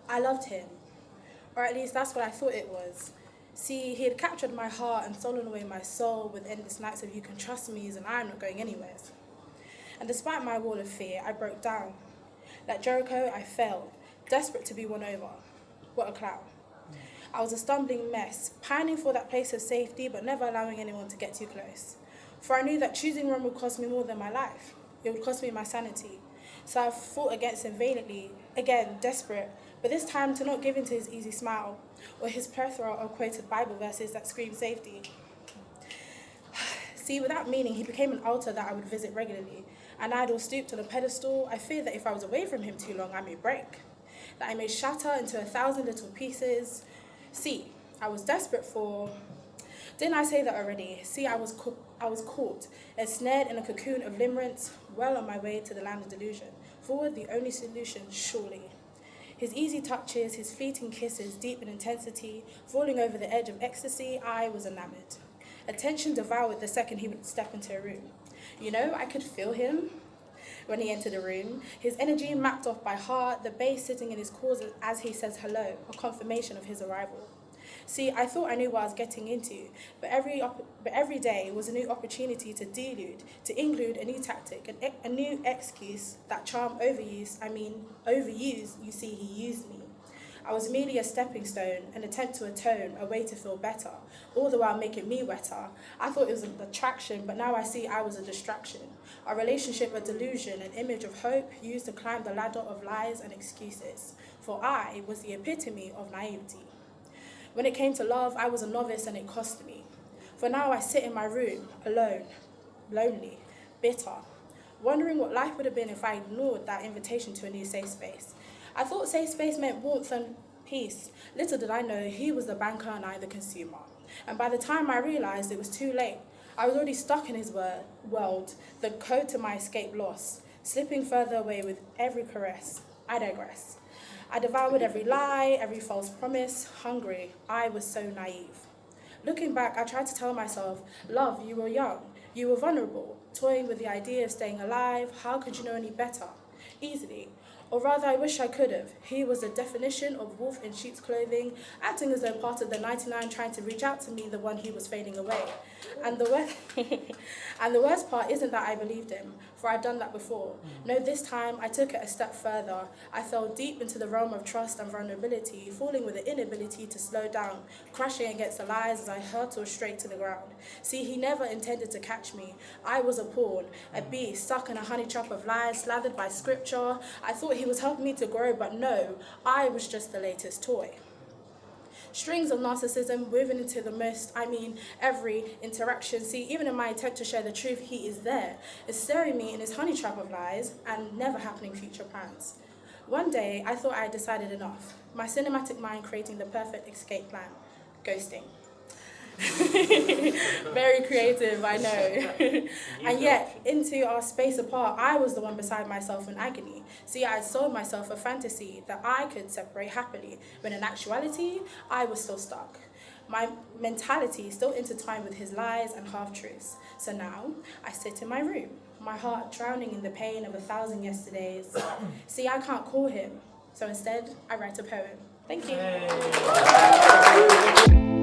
I loved him, or at least that's what I thought it was. See, he had captured my heart and stolen away my soul with endless nights of you can trust me and I'm not going anywhere. And despite my wall of fear, I broke down. Like Jericho, I fell, desperate to be won over. What a clown. I was a stumbling mess, pining for that place of safety, but never allowing anyone to get too close. For I knew that choosing Rome would cost me more than my life. It would cost me my sanity. So I fought against him valiantly, again, desperate, but this time to not give in to his easy smile, or his plethora of quoted Bible verses that scream safety. See, without meaning, he became an altar that I would visit regularly. An idol stooped on a pedestal. I feared that if I was away from him too long, I may break, that I may shatter into 1,000 little pieces. See, I was desperate for... Didn't I say that already? See, I was caught, ensnared in a cocoon of limerence, well on my way to the land of delusion. Forward, the only solution, surely. His easy touches, his fleeting kisses, deep in intensity, falling over the edge of ecstasy, I was enamored. Attention devoured the second he would step into a room. You know, I could feel him when he entered the room, his energy mapped off by heart, the bass sitting in his calls as he says hello, a confirmation of his arrival. See, I thought I knew what I was getting into, but every day was a new opportunity to delude, to include a new tactic, a new excuse, that charm overuse, you see, he used me. I was merely a stepping stone, an attempt to atone, a way to feel better, all the while making me wetter. I thought it was an attraction, but now I see I was a distraction. Our relationship a delusion, an image of hope used to climb the ladder of lies and excuses. For I was the epitome of naivety. When it came to love, I was a novice and it cost me. For now I sit in my room, alone, lonely, bitter, wondering what life would have been if I ignored that invitation to a new safe space. I thought safe space meant warmth and peace. Little did I know he was the banker and I the consumer. And by the time I realized it was too late, I was already stuck in his world, the code to my escape lost, slipping further away with every caress. I digress. I devoured every lie, every false promise, hungry. I was so naive. Looking back, I tried to tell myself, love, you were young, you were vulnerable, toying with the idea of staying alive. How could you know any better? Easily. Or rather, I wish I could have. He was the definition of wolf in sheep's clothing, acting as though part of the 99 trying to reach out to me, the one he was fading away. And the worst part isn't that I believed him, for I've done that before. No, this time I took it a step further. I fell deep into the realm of trust and vulnerability, falling with the inability to slow down, crashing against the lies as I hurtled straight to the ground. See, he never intended to catch me. I was a pawn, a beast, stuck in a honey trap of lies, slathered by scripture. I thought he was helping me to grow, but no, I was just the latest toy. Strings of narcissism woven into every interaction. See, even in my attempt to share the truth, he is there, is staring me in his honey trap of lies and never happening future plans. One day, I thought I had decided enough. My cinematic mind creating the perfect escape plan, ghosting. Very creative, I know. And yet, into our space apart, I was the one beside myself in agony. See, I had sold myself a fantasy that I could separate happily, when in actuality, I was still stuck. My mentality still intertwined with his lies and half-truths. So now, I sit in my room, my heart drowning in the pain of 1,000 yesterdays. See, I can't call him, so instead, I write a poem. Thank you. Hey.